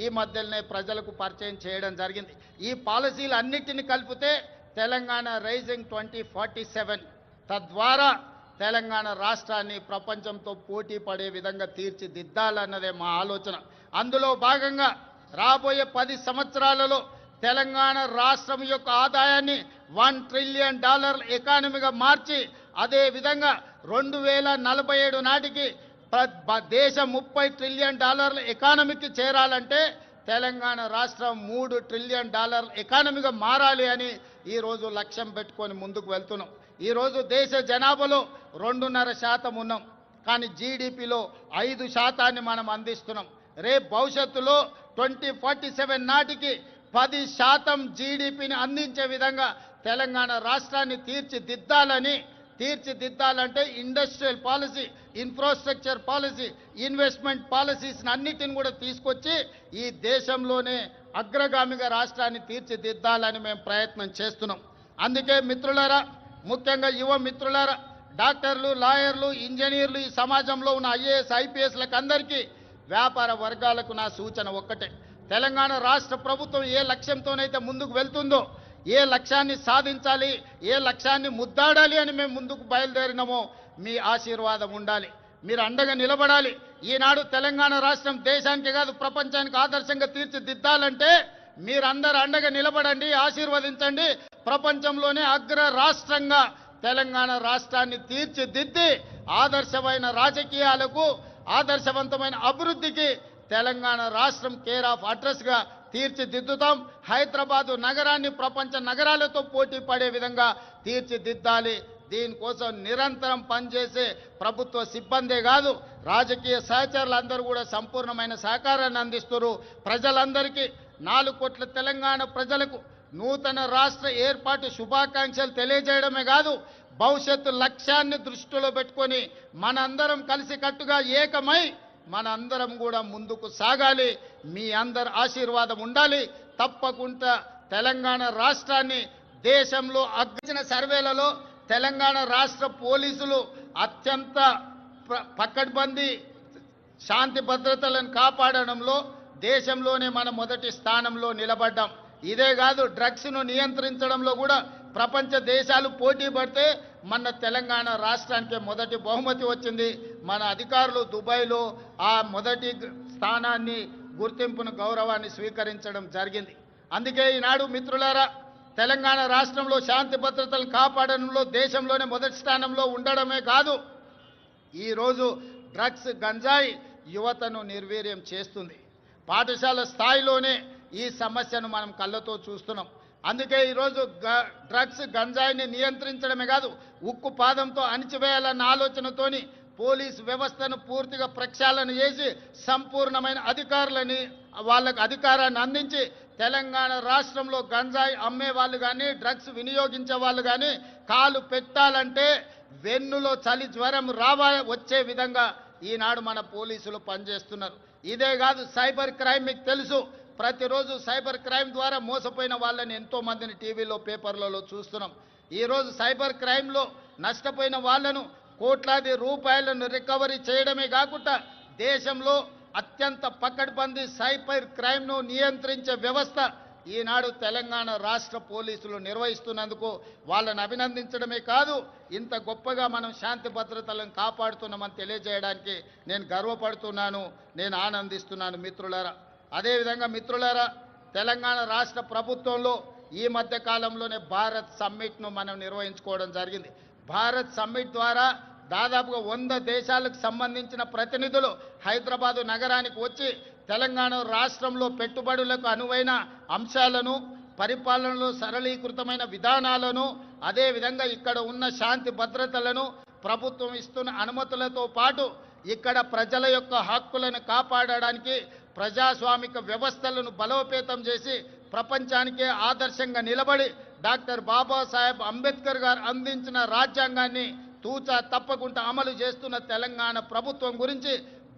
ఈ మధ్యలోనే ప్రజలకు పరిచయం చేయడం జరిగింది. ఈ పాలసీలు అన్నిటిని కలిపితే తెలంగాణ రైజింగ్ 2047 తద్వారా తెలంగాణ రాష్ట్రాన్ని ప్రపంచంతో పోటీ పడే విధంగా తీర్చిదిద్దాలన్నదే మా ఆలోచన. అందులో భాగంగా రాబోయే 10 సంవత్సరాలలో తెలంగాణ రాష్ట్రం యొక్క ఆదాయాన్ని $1 ట్రిలియన్ ఎకానమీగా మార్చి అదే విధంగా 2047 నాటికి దేశం $30 ట్రిలియన్ ఎకానమీకి చేరాలంటే తెలంగాణ రాష్ట్రం $3 ట్రిలియన్ ఎకానమీగా మారాలి అని ఈరోజు లక్ష్యం పెట్టుకొని ముందుకు వెళ్తున్నాం. ఈరోజు దేశ జనాభాలో 2.5% ఉన్నాం, కానీ జీడిపిలో 5% మనం అందిస్తున్నాం. రేపు భవిష్యత్తులో 2047 నాటికి 10% జీడిపిని అందించే విధంగా తెలంగాణ రాష్ట్రాన్ని తీర్చిదిద్దాలంటే industrial policy, infrastructure policy, investment policies అన్నిటిని కూడా తీసుకొచ్చి ఈ దేశంలోనే అగ్రగామిగా రాష్ట్రాన్ని తీర్చిదిద్దాలని మేము ప్రయత్నం చేస్తున్నాం. అందుకే మిత్రులారా, ముఖ్యంగా యువ మిత్రులారా, డాక్టర్లు, లాయర్లు, ఇంజనీర్లు, ఈ సమాజంలో ఉన్న ఐఏఎస్, ఐపీఎస్లకు అందరికీ, వ్యాపార వర్గాలకు నా సూచన ఒక్కటే: తెలంగాణ రాష్ట్ర ప్రభుత్వం ఏ లక్ష్యంతోనైతే ముందుకు వెళ్తుందో, ఏ లక్ష్యాన్ని సాధించాలి, ఏ లక్ష్యాన్ని ముద్దాడాలి అని మేము ముందుకు బయలుదేరినామో మీ ఆశీర్వాదం ఉండాలి, మీరు అండగా నిలబడాలి. ఈనాడు తెలంగాణ రాష్ట్రం దేశానికి కాదు ప్రపంచానికి ఆదర్శంగా తీర్చిదిద్దాలంటే మీరందరూ అండగా నిలబడండి, ఆశీర్వదించండి. ప్రపంచంలోనే అగ్ర రాష్ట్రంగా తెలంగాణ రాష్ట్రాన్ని తీర్చిదిద్ది ఆదర్శమైన రాజకీయాలకు, ఆదర్శవంతమైన అభివృద్ధికి తెలంగాణ రాష్ట్రం కేర్ ఆఫ్ అడ్రస్గా తీర్చిదిద్దుతాం. హైదరాబాదు నగరాన్ని ప్రపంచ నగరాలతో పోటీ పడే విధంగా తీర్చిదిద్దాలి. దీనికోసం నిరంతరం పనిచేసే ప్రభుత్వ సిబ్బందే కాదు, రాజకీయ సహచరులందరూ కూడా సంపూర్ణమైన సహకారాన్ని అందిస్తున్నారు. ప్రజలందరికీ 4 కోట్ల తెలంగాణ ప్రజలకు నూతన రాష్ట్ర ఏర్పాటు శుభాకాంక్షలు తెలియజేయడమే కాదు, భవిష్యత్తు లక్ష్యాన్ని దృష్టిలో పెట్టుకొని మనందరం కలిసికట్టుగా ఏకమై మనందరం కూడా ముందుకు సాగాలి. మీ అందరి ఆశీర్వాదం ఉండాలి. తప్పకుండా తెలంగాణ రాష్ట్రాన్ని దేశంలో అగ్రచిన సర్వేలలో తెలంగాణ రాష్ట్ర పోలీసులు అత్యంత పకడ్బందీ శాంతి భద్రతలను కాపాడడంలో దేశంలోనే మన మొదటి స్థానంలో నిలబడ్డాం. ఇదే కాదు, డ్రగ్స్ను నియంత్రించడంలో కూడా ప్రపంచ దేశాలు పోటీ పడితే మన తెలంగాణ రాష్ట్రానికి మొదటి బహుమతి వచ్చింది. మన అధికారులు దుబాయ్లో ఆ మొదటి స్థానాన్ని, గుర్తింపును, గౌరవాన్ని స్వీకరించడం జరిగింది. అందుకే ఈనాడు మిత్రులారా, తెలంగాణ రాష్ట్రంలో శాంతి భద్రతలు కాపాడడంలో దేశంలోనే మొదటి స్థానంలో ఉండడమే కాదు, ఈరోజు డ్రగ్స్, గంజాయి యువతను నిర్వీర్యం చేస్తుంది. పాఠశాల స్థాయిలోనే ఈ సమస్యను మనం కళ్ళతో చూస్తున్నాం. అందుకే ఈరోజు డ్రగ్స్, గంజాయిని నియంత్రించడమే కాదు, ఉక్కు పాదంతో అణిచివేయాలన్న ఆలోచనతోని పోలీసు వ్యవస్థను పూర్తిగా ప్రక్షాళన చేసి సంపూర్ణమైన అధికారులని, వాళ్ళకు అధికారాన్ని అందించి తెలంగాణ రాష్ట్రంలో గంజాయి అమ్మే వాళ్ళు కానీ, డ్రగ్స్ వినియోగించే వాళ్ళు కానీ కాలు పెట్టాలంటే వెన్నులో చలి జ్వరం వచ్చే విధంగా ఈనాడు మన పోలీసులు పనిచేస్తున్నారు. ఇదే కాదు, సైబర్ క్రైమ్ మీకు తెలుసు. ప్రతిరోజు సైబర్ క్రైమ్ ద్వారా మోసపోయిన వాళ్ళని ఎంతో మందిని టీవీలో, పేపర్లలో చూస్తున్నాం. ఈరోజు సైబర్ క్రైమ్లో నష్టపోయిన వాళ్ళను కోట్లాది రూపాయలను రికవరీ చేయడమే కాకుండా దేశంలో అత్యంత పకడ్బందీ సైబర్ క్రైమ్ను నియంత్రించే వ్యవస్థ ఈనాడు తెలంగాణ రాష్ట్ర పోలీసులు నిర్వహిస్తున్నందుకు వాళ్ళని అభినందించడమే కాదు, ఇంత గొప్పగా మనం శాంతి భద్రతలను కాపాడుతున్నామని తెలియజేయడానికి నేను గర్వపడుతున్నాను, నేను ఆనందిస్తున్నాను మిత్రులారా. అదేవిధంగా మిత్రులారా, తెలంగాణ రాష్ట్ర ప్రభుత్వంలో ఈ మధ్య కాలంలోనే భారత్ సమ్మిట్ను మనం నిర్వహించుకోవడం జరిగింది. భారత్ సమ్మిట్ ద్వారా దాదాపుగా 100 దేశాలకు సంబంధించిన ప్రతినిధులు హైదరాబాదు నగరానికి వచ్చి తెలంగాణ రాష్ట్రంలో పెట్టుబడులకు అనువైన అంశాలను, పరిపాలనలో సరళీకృతమైన విధానాలను, అదేవిధంగా ఇక్కడ ఉన్న శాంతి భద్రతలను, ప్రభుత్వం ఇస్తున్న అనుమతులతో పాటు ఇక్కడ ప్రజల యొక్క హక్కులను కాపాడడానికి ప్రజాస్వామిక వ్యవస్థలను బలోపేతం చేసి ప్రపంచానికే ఆదర్శంగా నిలబడి డాక్టర్ బాబాసాహెబ్ అంబేద్కర్ గారు అందించిన రాజ్యాంగాన్ని తూచా తప్పకుండా అమలు చేస్తున్న తెలంగాణ ప్రభుత్వం గురించి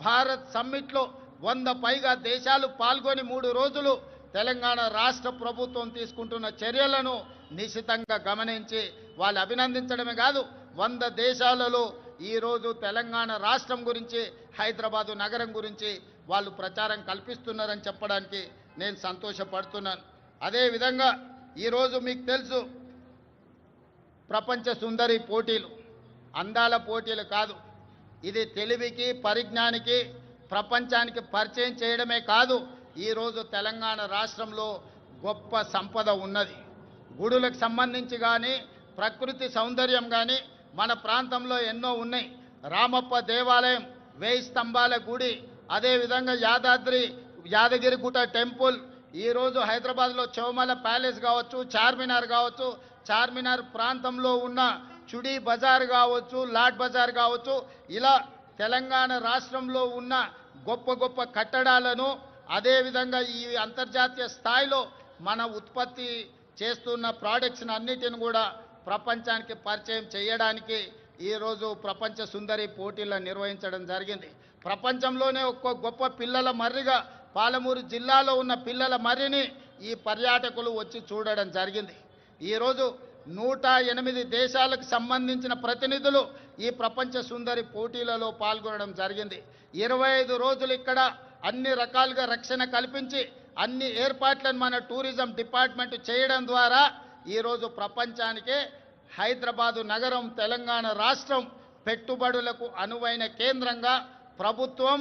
భారత్ సమ్మిట్లో 100 పైగా దేశాలు పాల్గొని 3 రోజులు తెలంగాణ రాష్ట్ర ప్రభుత్వం తీసుకుంటున్న చర్యలను నిశితంగా గమనించి వాళ్ళు అభినందించడమే కాదు, 100 దేశాలలో ఈరోజు తెలంగాణ రాష్ట్రం గురించి, హైదరాబాదు నగరం గురించి వాళ్ళు ప్రచారం కల్పిస్తున్నారని చెప్పడానికి నేను సంతోషపడుతున్నాను. అదేవిధంగా ఈరోజు మీకు తెలుసు ప్రపంచ సుందరి పోటీలు అందాల పోటీలు కాదు, ఇది తెలివికి పరిజ్ఞానికి ప్రపంచానికి పరిచయం చేయడమే కాదు. ఈరోజు తెలంగాణ రాష్ట్రంలో గొప్ప సంపద ఉన్నది. గుడులకు సంబంధించి కానీ ప్రకృతి సౌందర్యం కానీ మన ప్రాంతంలో ఎన్నో ఉన్నాయి. రామప్ప దేవాలయం, 1000 స్తంభాల గుడి, అదేవిధంగా యాదగిరిగుట్ట టెంపుల్, ఈరోజు హైదరాబాద్లో చౌమల ప్యాలెస్ కావచ్చు, చార్మినార్ కావచ్చు, చార్మినార్ ప్రాంతంలో ఉన్న చుడీ బజార్ కావచ్చు, లాడ్ బజార్ కావచ్చు, ఇలా తెలంగాణ రాష్ట్రంలో ఉన్న గొప్ప గొప్ప కట్టడాలను అదేవిధంగా ఈ అంతర్జాతీయ స్థాయిలో మన ఉత్పత్తి చేస్తున్న ప్రోడక్ట్స్ని అన్నిటిని కూడా ప్రపంచానికి పరిచయం చేయడానికి ఈరోజు ప్రపంచ సుందరి పోటీలను నిర్వహించడం జరిగింది. ప్రపంచంలోనే ఒక్క గొప్ప పిల్లల మర్రిగా పాలమూరు జిల్లాలో ఉన్న పిల్లల మర్రిని ఈ పర్యాటకులు వచ్చి చూడడం జరిగింది. ఈరోజు 108 దేశాలకు సంబంధించిన ప్రతినిధులు ఈ ప్రపంచ సుందరి పోటీలలో పాల్గొనడం జరిగింది. 25 రోజులు ఇక్కడ అన్ని రకాలుగా రక్షణ కల్పించి అన్ని ఏర్పాట్లను మన టూరిజం డిపార్ట్మెంట్ చేయడం ద్వారా ఈరోజు ప్రపంచానికే హైదరాబాదు నగరం, తెలంగాణ రాష్ట్రం పెట్టుబడులకు అనువైన కేంద్రంగా ప్రభుత్వం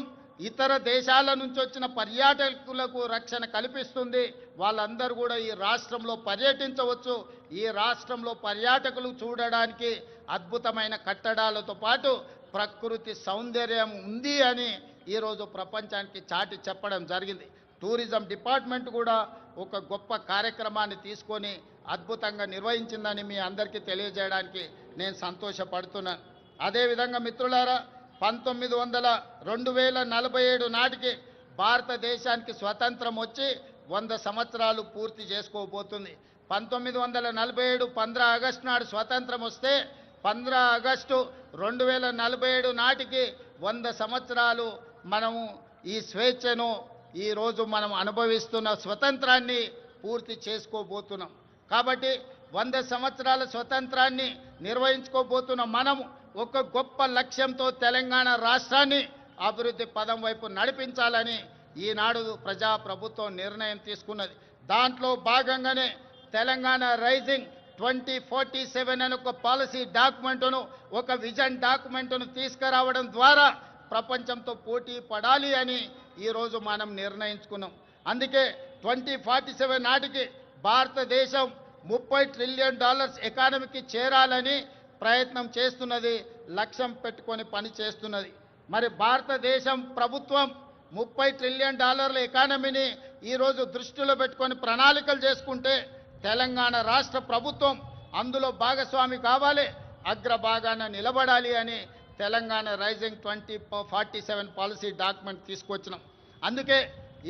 ఇతర దేశాల నుంచి వచ్చిన పర్యాటకులకు రక్షణ కల్పిస్తుంది. వాళ్ళందరూ కూడా ఈ రాష్ట్రంలో పర్యటించవచ్చు. ఈ రాష్ట్రంలో పర్యాటకులు చూడడానికి అద్భుతమైన కట్టడాలతో పాటు ప్రకృతి సౌందర్యం ఉంది అని ఈరోజు ప్రపంచానికి చాటి చెప్పడం జరిగింది. టూరిజం డిపార్ట్మెంట్ కూడా ఒక గొప్ప కార్యక్రమాన్ని తీసుకొని అద్భుతంగా నిర్వహించిందని మీ అందరికీ తెలియజేయడానికి నేను సంతోషపడుతున్నాను. అదేవిధంగా మిత్రులారా, 2047 నాటికి భారతదేశానికి స్వతంత్రం వచ్చి 100 సంవత్సరాలు పూర్తి చేసుకోబోతుంది. 1947 15 ఆగస్టు నాడు స్వతంత్రం వస్తే 15 ఆగస్టు 2047 నాటికి 100 సంవత్సరాలు మనము ఈ స్వేచ్ఛను ఈరోజు మనం అనుభవిస్తున్న స్వతంత్రాన్ని పూర్తి చేసుకోబోతున్నాం. కాబట్టి 100 సంవత్సరాల స్వతంత్రాన్ని నిర్వహించుకోబోతున్న మనము ఒక గొప్ప లక్ష్యంతో తెలంగాణ రాష్ట్రాన్ని అభివృద్ధి పదం వైపు నడిపించాలని ఈనాడు ప్రజాప్రభుత్వం నిర్ణయం తీసుకున్నది. దాంట్లో భాగంగానే తెలంగాణ రైజింగ్ 2047 అనే ఒక పాలసీ డాక్యుమెంటును, ఒక విజన్ డాక్యుమెంటును తీసుకురావడం ద్వారా ప్రపంచంతో పోటీ పడాలి అని ఈరోజు మనం నిర్ణయించుకున్నాం. అందుకే 2047 నాటికి భారతదేశం $30 ట్రిలియన్ ఎకానమీకి చేరాలని ప్రయత్నం చేస్తున్నది, లక్ష్యం పెట్టుకొని పని చేస్తున్నది. మరి భారతదేశం ప్రభుత్వం $30 ట్రిలియన్ ఎకానమీని ఈరోజు దృష్టిలో పెట్టుకొని ప్రణాళికలు చేసుకుంటే తెలంగాణ రాష్ట్ర ప్రభుత్వం అందులో భాగస్వామి కావాలి, అగ్రభాగాన నిలబడాలి అని తెలంగాణ రైజింగ్ 2047 పాలసీ డాక్యుమెంట్ తీసుకొచ్చినాం. అందుకే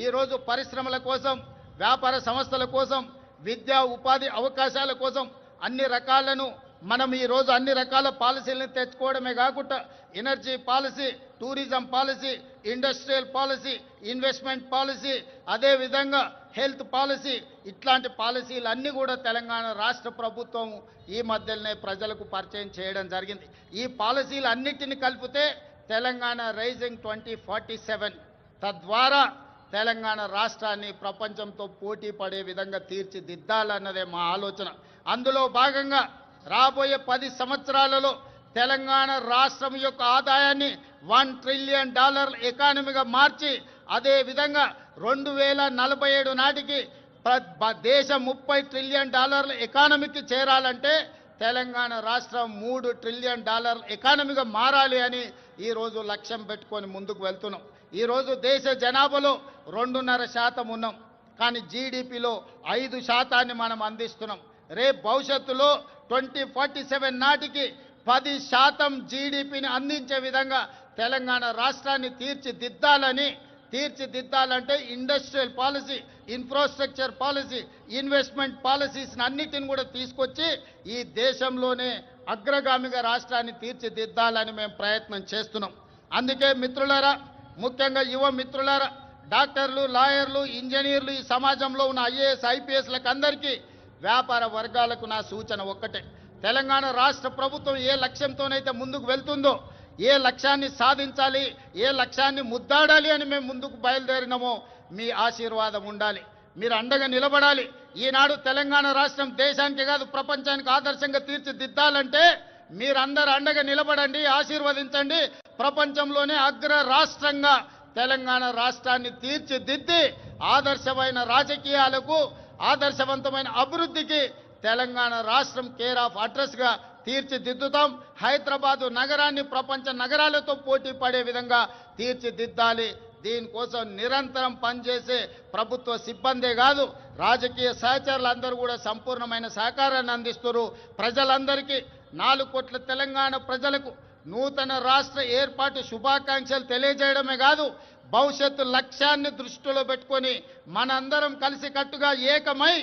ఈరోజు పరిశ్రమల కోసం, వ్యాపార సంస్థల కోసం, విద్యా ఉపాధి అవకాశాల కోసం అన్ని రకాలను మనం ఈరోజు అన్ని రకాల పాలసీలను తెచ్చుకోవడమే కాకుండా energy policy, tourism policy, industrial policy, investment policy, అదేవిధంగా హెల్త్ పాలసీ, ఇట్లాంటి పాలసీలన్నీ కూడా తెలంగాణ రాష్ట్ర ప్రభుత్వం ఈ మధ్యలోనే ప్రజలకు పరిచయం చేయడం జరిగింది. ఈ పాలసీలన్నింటినీ కలిపితే తెలంగాణ రైజింగ్ 2047, తద్వారా తెలంగాణ రాష్ట్రాన్ని ప్రపంచంతో పోటీ పడే విధంగా తీర్చిదిద్దాలన్నదే మా ఆలోచన. అందులో భాగంగా రాబోయే 10 సంవత్సరాలలో తెలంగాణ రాష్ట్రం యొక్క ఆదాయాన్ని $1 ట్రిలియన్ ఎకానమీగా మార్చి, అదేవిధంగా 2047 నాటికి దేశం $30 ట్రిలియన్ ఎకానమీకి చేరాలంటే తెలంగాణ రాష్ట్రం $3 ట్రిలియన్ ఎకానమీగా మారాలి అని ఈరోజు లక్ష్యం పెట్టుకొని ముందుకు వెళ్తున్నాం. ఈరోజు దేశ జనాభాలో 2.5% ఉన్నాం, కానీ జీడిపిలో 5% మనం అందిస్తున్నాం. రేపు భవిష్యత్తులో 2047 నాటికి 10% జీడిపిని అందించే విధంగా తెలంగాణ రాష్ట్రాన్ని తీర్చిదిద్దాలంటే industrial policy, infrastructure policy, investment policies అన్నిటిని కూడా తీసుకొచ్చి ఈ దేశంలోనే అగ్రగామిగా రాష్ట్రాన్ని తీర్చిదిద్దాలని మేము ప్రయత్నం చేస్తున్నాం. అందుకే మిత్రులారా, ముఖ్యంగా యువ మిత్రులారా, డాక్టర్లు, లాయర్లు, ఇంజనీర్లు, ఈ సమాజంలో ఉన్న IAS, IPSలకు అందరికీ, వ్యాపార వర్గాలకు నా సూచన ఒక్కటే. తెలంగాణ రాష్ట్ర ప్రభుత్వం ఏ లక్ష్యంతోనైతే ముందుకు వెళ్తుందో ఏ లక్ష్యాన్ని సాధించాలి, ఏ లక్ష్యాన్ని ముద్దాడాలి అని మేము ముందుకు బయలుదేరినామో మీ ఆశీర్వాదం ఉండాలి, మీరు అండగా నిలబడాలి. ఈనాడు తెలంగాణ రాష్ట్రం దేశానికి కాదు ప్రపంచానికి ఆదర్శంగా తీర్చిదిద్దాలంటే మీరందరూ అండగా నిలబడండి, ఆశీర్వదించండి. ప్రపంచంలోనే అగ్ర రాష్ట్రంగా తెలంగాణ రాష్ట్రాన్ని తీర్చిదిద్ది ఆదర్శమైన రాజకీయాలకు, ఆదర్శవంతమైన అభివృద్ధికి తెలంగాణ రాష్ట్రం కేర్ ఆఫ్ అడ్రస్గా తీర్చిదిద్దుతాం. హైదరాబాదు నగరాన్ని ప్రపంచ నగరాలతో పోటీ పడే విధంగా తీర్చిదిద్దాలి. దీనికోసం నిరంతరం పనిచేసే ప్రభుత్వ సిబ్బందే కాదు, రాజకీయ సహచరులందరూ కూడా సంపూర్ణమైన సహకారాన్ని అందిస్తున్నారు. ప్రజలందరికీ 4 కోట్ల తెలంగాణ ప్రజలకు నూతన రాష్ట్ర ఏర్పాటు శుభాకాంక్షలు తెలియజేయడమే కాదు, భవిష్యత్తు లక్ష్యాన్ని దృష్టిలో పెట్టుకొని మనందరం కలిసికట్టుగా ఏకమై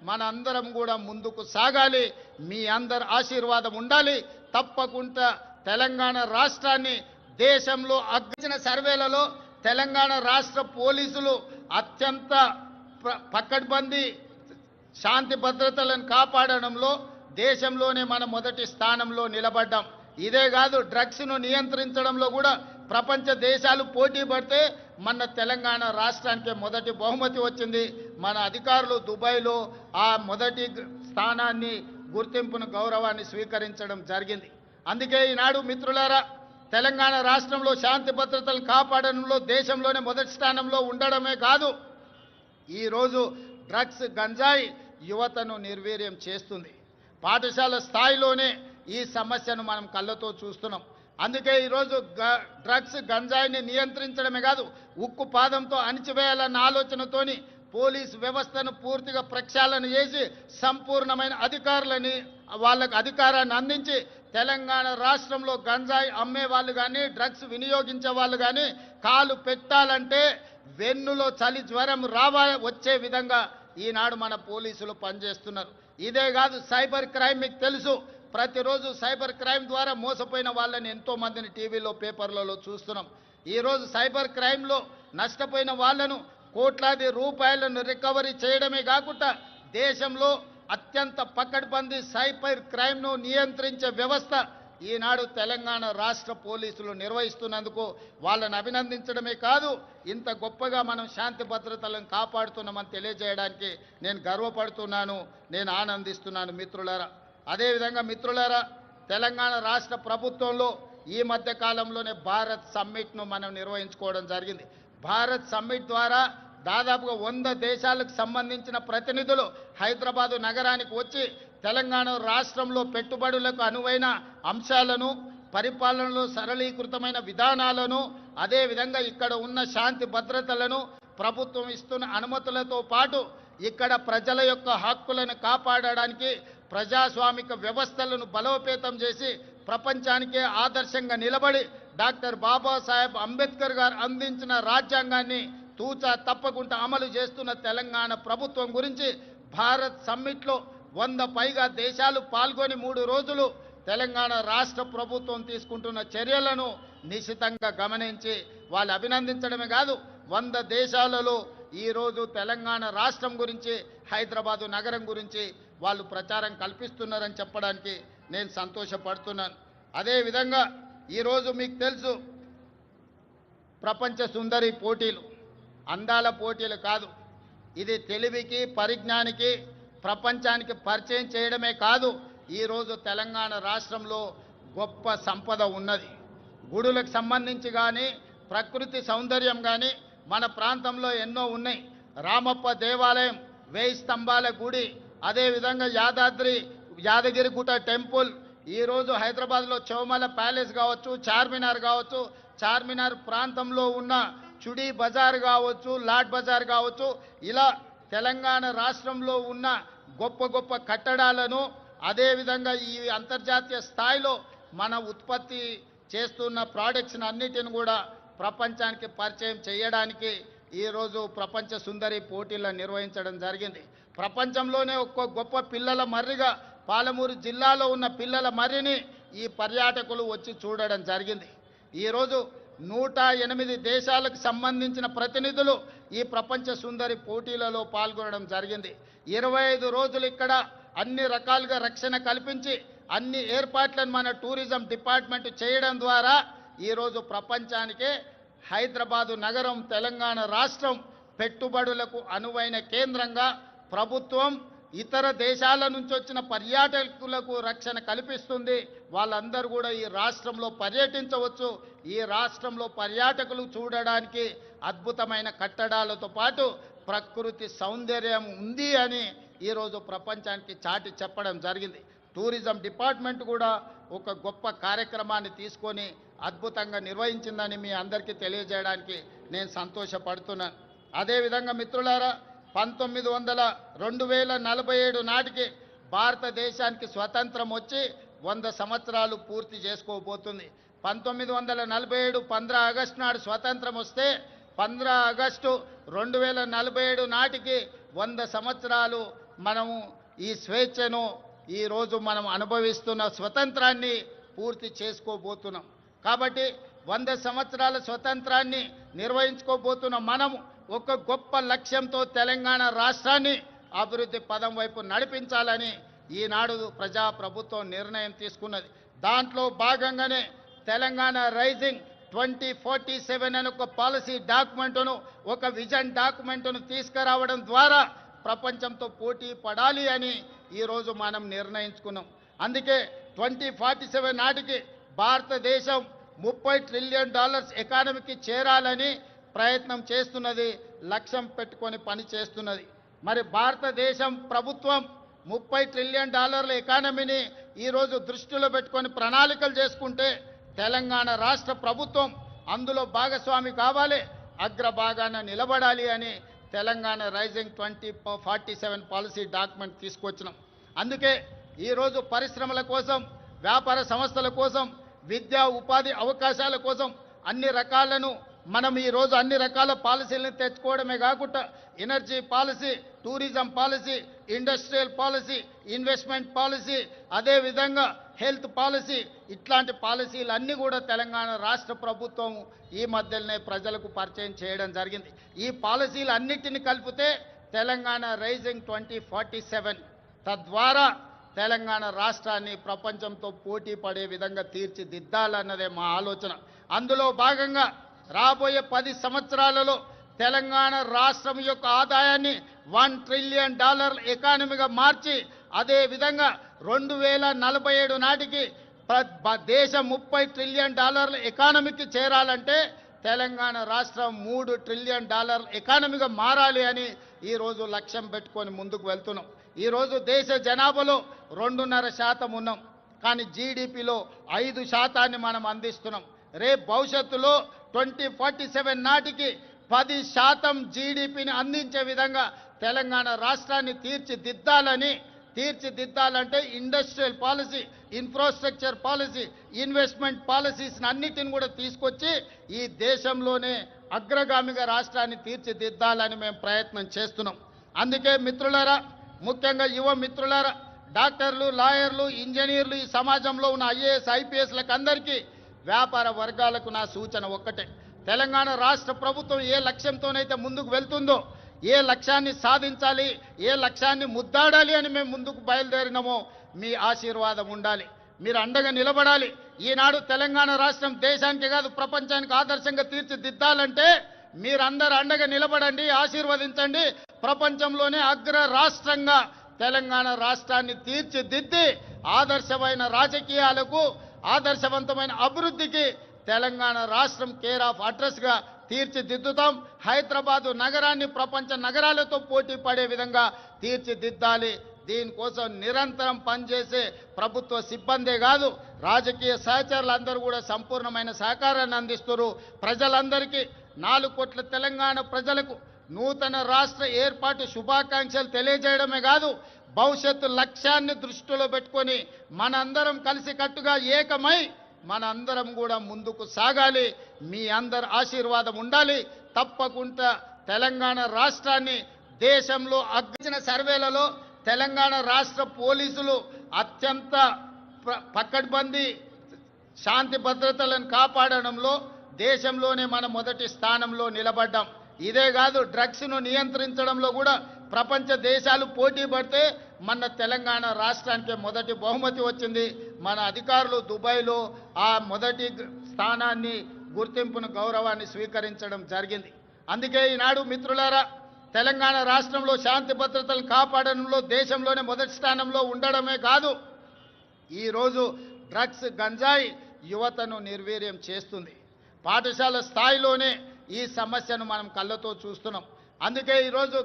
మనందరం కూడా ముందుకు సాగాలి. మీ అందరి ఆశీర్వాదం ఉండాలి. తప్పకుండా తెలంగాణ రాష్ట్రాన్ని దేశంలో అగ్గిన సర్వేలలో తెలంగాణ రాష్ట్ర పోలీసులు అత్యంత పకడ్బందీ శాంతి భద్రతలను కాపాడడంలో దేశంలోనే మన మొదటి స్థానంలో నిలబడ్డాం. ఇదే కాదు, డ్రగ్స్ను నియంత్రించడంలో కూడా ప్రపంచ దేశాలు పోటీ పడితే మన తెలంగాణ రాష్ట్రానికి మొదటి బహుమతి వచ్చింది. మన అధికారులు దుబాయ్లో ఆ మొదటి స్థానాన్ని, గుర్తింపును, గౌరవాన్ని స్వీకరించడం జరిగింది. అందుకే ఈనాడు మిత్రులారా, తెలంగాణ రాష్ట్రంలో శాంతి భద్రతలు కాపాడడంలో దేశంలోనే మొదటి స్థానంలో ఉండడమే కాదు, ఈరోజు డ్రగ్స్, గంజాయి యువతను నిర్వీర్యం చేస్తుంది. పాఠశాల స్థాయిలోనే ఈ సమస్యను మనం కళ్ళతో చూస్తున్నాం. అందుకే ఈరోజు డ్రగ్స్, గంజాయిని నియంత్రించడమే కాదు, ఉక్కు పాదంతో అణిచివేయాలన్న ఆలోచనతోని పోలీసు వ్యవస్థను పూర్తిగా ప్రక్షాళన చేసి సంపూర్ణమైన అధికారులని, వాళ్ళకు అధికారాన్ని అందించి తెలంగాణ రాష్ట్రంలో గంజాయి అమ్మే వాళ్ళు కానీ, డ్రగ్స్ వినియోగించే వాళ్ళు కానీ కాలు పెట్టాలంటే వెన్నులో చలి జ్వరం వచ్చే విధంగా ఈనాడు మన పోలీసులు పనిచేస్తున్నారు. ఇదే కాదు, సైబర్ క్రైమ్ మీకు తెలుసు. ప్రతిరోజు సైబర్ క్రైమ్ ద్వారా మోసపోయిన వాళ్ళని ఎంతో మందిని టీవీలో, పేపర్లలో చూస్తున్నాం. ఈరోజు సైబర్ క్రైమ్లో నష్టపోయిన వాళ్ళను కోట్లాది రూపాయలను రికవరీ చేయడమే కాకుండా దేశంలో అత్యంత పకడ్బందీ సైబర్ క్రైమ్ను నియంత్రించే వ్యవస్థ ఈనాడు తెలంగాణ రాష్ట్ర పోలీసులు నిర్వహిస్తున్నందుకు వాళ్ళని అభినందించడమే కాదు, ఇంత గొప్పగా మనం శాంతి భద్రతలను కాపాడుతున్నామని తెలియజేయడానికి నేను గర్వపడుతున్నాను, నేను ఆనందిస్తున్నాను మిత్రులారా. అదేవిధంగా మిత్రులారా, తెలంగాణ రాష్ట్ర ప్రభుత్వంలో ఈ మధ్య కాలంలోనే భారత్ సమ్మిట్ను మనం నిర్వహించుకోవడం జరిగింది. భారత్ సమ్మిట్ ద్వారా దాదాపుగా 100 దేశాలకు సంబంధించిన ప్రతినిధులు హైదరాబాదు నగరానికి వచ్చి తెలంగాణ రాష్ట్రంలో పెట్టుబడులకు అనువైన అంశాలను, పరిపాలనలో సరళీకృతమైన విధానాలను, అదేవిధంగా ఇక్కడ ఉన్న శాంతి భద్రతలను, ప్రభుత్వం ఇస్తున్న అనుమతులతో పాటు ఇక్కడ ప్రజల యొక్క హక్కులను కాపాడడానికి ప్రజాస్వామిక వ్యవస్థలను బలోపేతం చేసి ప్రపంచానికే ఆదర్శంగా నిలబడి డాక్టర్ బాబాసాహెబ్ అంబేద్కర్ గారు అందించిన రాజ్యాంగాన్ని తూచా తప్పకుండా అమలు చేస్తున్న తెలంగాణ ప్రభుత్వం గురించి భారత్ సమ్మిట్లో 100 పైగా దేశాలు పాల్గొని 3 రోజులు తెలంగాణ రాష్ట్ర ప్రభుత్వం తీసుకుంటున్న చర్యలను నిశితంగా గమనించి వాళ్ళు అభినందించడమే కాదు, 100 దేశాలలో ఈరోజు తెలంగాణ రాష్ట్రం గురించి, హైదరాబాదు నగరం గురించి వాళ్ళు ప్రచారం కల్పిస్తున్నారని చెప్పడానికి నేను సంతోషపడుతున్నాను. అదేవిధంగా ఈరోజు మీకు తెలుసు, ప్రపంచ సుందరి పోటీలు అందాల పోటీలు కాదు, ఇది తెలివికి, పరిజ్ఞానికి, ప్రపంచానికి పరిచయం చేయడమే కాదు, ఈరోజు తెలంగాణ రాష్ట్రంలో గొప్ప సంపద ఉన్నది. గుడులకు సంబంధించి కానీ, ప్రకృతి సౌందర్యం కానీ మన ప్రాంతంలో ఎన్నో ఉన్నాయి. రామప్ప దేవాలయం, 1000 స్తంభాల గుడి, అదేవిధంగా యాదగిరిగుట్ట టెంపుల్, ఈరోజు హైదరాబాద్లో చౌమల ప్యాలెస్ కావచ్చు, చార్మినార్ కావచ్చు, చార్మినార్ ప్రాంతంలో ఉన్న చుడీ బజార్ కావచ్చు, లాడ్ బజార్ కావచ్చు, ఇలా తెలంగాణ రాష్ట్రంలో ఉన్న గొప్ప గొప్ప కట్టడాలను, అదేవిధంగా ఈ అంతర్జాతీయ స్థాయిలో మన ఉత్పత్తి చేస్తున్న ప్రోడక్ట్స్ని అన్నిటిని కూడా ప్రపంచానికి పరిచయం చేయడానికి ఈరోజు ప్రపంచ సుందరి పోటీలను నిర్వహించడం జరిగింది. ప్రపంచంలోనే ఒక్క గొప్ప పిల్లల మర్రిగా పాలమూరు జిల్లాలో ఉన్న పిల్లల మర్రిని ఈ పర్యాటకులు వచ్చి చూడడం జరిగింది. ఈరోజు 108 దేశాలకు సంబంధించిన ప్రతినిధులు ఈ ప్రపంచ సుందరి పోటీలలో పాల్గొనడం జరిగింది. 25 రోజులు ఇక్కడ అన్ని రకాలుగా రక్షణ కల్పించి అన్ని ఏర్పాట్లను మన టూరిజం డిపార్ట్మెంట్ చేయడం ద్వారా ఈరోజు ప్రపంచానికే హైదరాబాదు నగరం తెలంగాణ రాష్ట్రం పెట్టుబడులకు అనువైన కేంద్రంగా ప్రభుత్వం ఇతర దేశాల నుంచి వచ్చిన పర్యాటకులకు రక్షణ కల్పిస్తుంది. వాళ్ళందరూ కూడా ఈ రాష్ట్రంలో పర్యటించవచ్చు. ఈ రాష్ట్రంలో పర్యాటకులు చూడడానికి అద్భుతమైన కట్టడాలతో పాటు ప్రకృతి సౌందర్యం ఉంది అని ఈరోజు ప్రపంచానికి చాటి చెప్పడం జరిగింది. టూరిజం డిపార్ట్మెంట్ కూడా ఒక గొప్ప కార్యక్రమాన్ని తీసుకొని అద్భుతంగా నిర్వహించిందని మీ అందరికీ తెలియజేయడానికి నేను సంతోషపడుతున్నాను. అదేవిధంగా మిత్రులారా, 2047 నాటికి భారతదేశానికి స్వతంత్రం వచ్చి 100 సంవత్సరాలు పూర్తి చేసుకోబోతుంది. 1947 15 ఆగస్టు నాడు స్వతంత్రం వస్తే 15 ఆగస్టు 2047 నాటికి 100 సంవత్సరాలు మనము ఈ స్వేచ్ఛను ఈరోజు మనం అనుభవిస్తున్న స్వతంత్రాన్ని పూర్తి చేసుకోబోతున్నాం. కాబట్టి 100 సంవత్సరాల స్వతంత్రాన్ని నిర్వహించుకోబోతున్న మనము ఒక గొప్ప లక్ష్యంతో తెలంగాణ రాష్ట్రాన్ని అభివృద్ధి పదం వైపు నడిపించాలని ఈనాడు ప్రజాప్రభుత్వం నిర్ణయం తీసుకున్నది. దాంట్లో భాగంగానే తెలంగాణ రైజింగ్ 2047 అనే ఒక పాలసీ డాక్యుమెంటును, ఒక విజన్ డాక్యుమెంటును తీసుకురావడం ద్వారా ప్రపంచంతో పోటీ పడాలి అని ఈరోజు మనం నిర్ణయించుకున్నాం. అందుకే 2047 నాటికి భారతదేశం $30 ట్రిలియన్ ఎకానమీకి చేరాలని ప్రయత్నం చేస్తున్నది, లక్ష్యం పెట్టుకొని పని చేస్తున్నది. మరి భారతదేశం ప్రభుత్వం $30 ట్రిలియన్ ఎకానమీని ఈరోజు దృష్టిలో పెట్టుకొని ప్రణాళికలు చేసుకుంటే తెలంగాణ రాష్ట్ర ప్రభుత్వం అందులో భాగస్వామి కావాలి, అగ్రభాగాన నిలబడాలి అని తెలంగాణ రైజింగ్ 2047 పాలసీ డాక్యుమెంట్ తీసుకొచ్చినాం. అందుకే ఈరోజు పరిశ్రమల కోసం, వ్యాపార సంస్థల కోసం, విద్యా ఉపాధి అవకాశాల కోసం అన్ని రకాలను మనం ఈరోజు అన్ని రకాల పాలసీలను తెచ్చుకోవడమే కాకుండా energy policy, tourism policy, industrial policy, investment policy, అదేవిధంగా హెల్త్ పాలసీ, ఇట్లాంటి పాలసీలు అన్నీ కూడా తెలంగాణ రాష్ట్ర ప్రభుత్వం ఈ మధ్యలోనే ప్రజలకు పరిచయం చేయడం జరిగింది. ఈ పాలసీలు అన్నిటిని కలిపితే తెలంగాణ రైజింగ్ 2047, తద్వారా తెలంగాణ రాష్ట్రాన్ని ప్రపంచంతో పోటీ పడే విధంగా తీర్చిదిద్దాలన్నదే మా ఆలోచన. అందులో భాగంగా రాబోయే 10 సంవత్సరాలలో తెలంగాణ రాష్ట్రం యొక్క ఆదాయాన్ని $1 ట్రిలియన్ ఎకానమీగా మార్చి, అదేవిధంగా 2047 నాటికి దేశం $30 ట్రిలియన్ ఎకానమీకి చేరాలంటే తెలంగాణ రాష్ట్రం $3 ట్రిలియన్ ఎకానమీగా మారాలి అని ఈరోజు లక్ష్యం పెట్టుకొని ముందుకు వెళ్తున్నాం. ఈరోజు దేశ జనాభాలో 2.5% ఉన్నాం, కానీ జీడిపిలో 5% మనం అందిస్తున్నాం. రేపు భవిష్యత్తులో 2047 నాటికి 10% జీడిపిని అందించే విధంగా తెలంగాణ రాష్ట్రాన్ని తీర్చిదిద్దాలంటే industrial policy, infrastructure policy, investment policies అన్నిటిని కూడా తీసుకొచ్చి ఈ దేశంలోనే అగ్రగామిగా రాష్ట్రాన్ని తీర్చిదిద్దాలని మేము ప్రయత్నం చేస్తున్నాం. అందుకే మిత్రులారా, ముఖ్యంగా యువ మిత్రులారా, డాక్టర్లు, లాయర్లు, ఇంజనీర్లు, ఈ సమాజంలో ఉన్న IAS, IPSలకు అందరికీ, వ్యాపార వర్గాలకు నా సూచన ఒక్కటే: తెలంగాణ రాష్ట్ర ప్రభుత్వం ఏ లక్ష్యంతోనైతే ముందుకు వెళ్తుందో, ఏ లక్ష్యాన్ని సాధించాలి, ఏ లక్ష్యాన్ని ముద్దాడాలి అని మేము ముందుకు బయలుదేరినామో మీ ఆశీర్వాదం ఉండాలి, మీరు అండగా నిలబడాలి. ఈనాడు తెలంగాణ రాష్ట్రం దేశానికి కాదు ప్రపంచానికి ఆదర్శంగా తీర్చిదిద్దాలంటే మీరందరూ అండగా నిలబడండి, ఆశీర్వదించండి. ప్రపంచంలోనే అగ్ర రాష్ట్రంగా తెలంగాణ రాష్ట్రాన్ని తీర్చిదిద్ది ఆదర్శమైన రాజకీయాలకు, ఆదర్శవంతమైన అభివృద్ధికి తెలంగాణ రాష్ట్రం కేర్ ఆఫ్ అడ్రస్గా తీర్చిదిద్దుతాం. హైదరాబాదు నగరాన్ని ప్రపంచ నగరాలతో పోటీ పడే విధంగా తీర్చిదిద్దాలి. దీనికోసం నిరంతరం పనిచేసే ప్రభుత్వ సిబ్బందే కాదు, రాజకీయ సహచరులందరూ కూడా సంపూర్ణమైన సహకారాన్ని అందిస్తారు. ప్రజలందరికీ 4 కోట్ల తెలంగాణ ప్రజలకు నూతన రాష్ట్ర ఏర్పాటు శుభాకాంక్షలు తెలియజేయడమే కాదు, భవిష్యత్తు లక్ష్యాన్ని దృష్టిలో పెట్టుకొని మనందరం కలిసికట్టుగా ఏకమై మనందరం కూడా ముందుకు సాగాలి. మీ అందరి ఆశీర్వాదం ఉండాలి. తప్పకుండా తెలంగాణ రాష్ట్రాన్ని దేశంలో అగ్రచిన సర్వేలలో తెలంగాణ రాష్ట్ర పోలీసులు అత్యంత పకడ్బందీ శాంతి భద్రతలను కాపాడడంలో దేశంలోనే మన మొదటి స్థానంలో నిలబడ్డాం. ఇదే కాదు, డ్రగ్స్ను నియంత్రించడంలో కూడా ప్రపంచ దేశాలు పోటీ పడితే మన తెలంగాణ రాష్ట్రానికి మొదటి బహుమతి వచ్చింది. మన అధికారులు దుబాయ్లో ఆ మొదటి స్థానాన్ని గుర్తింపును గౌరవాన్ని స్వీకరించడం జరిగింది. అందుకే ఈనాడు మిత్రులారా, తెలంగాణ రాష్ట్రంలో శాంతి భద్రతలు కాపాడడంలో దేశంలోనే మొదటి స్థానంలో ఉండడమే కాదు, ఈరోజు డ్రగ్స్ గంజాయి యువతను నిర్వీర్యం చేస్తుంది. పాఠశాల స్థాయిలోనే ఈ సమస్యను మనం కళ్ళతో చూస్తున్నాం. అందుకే ఈరోజు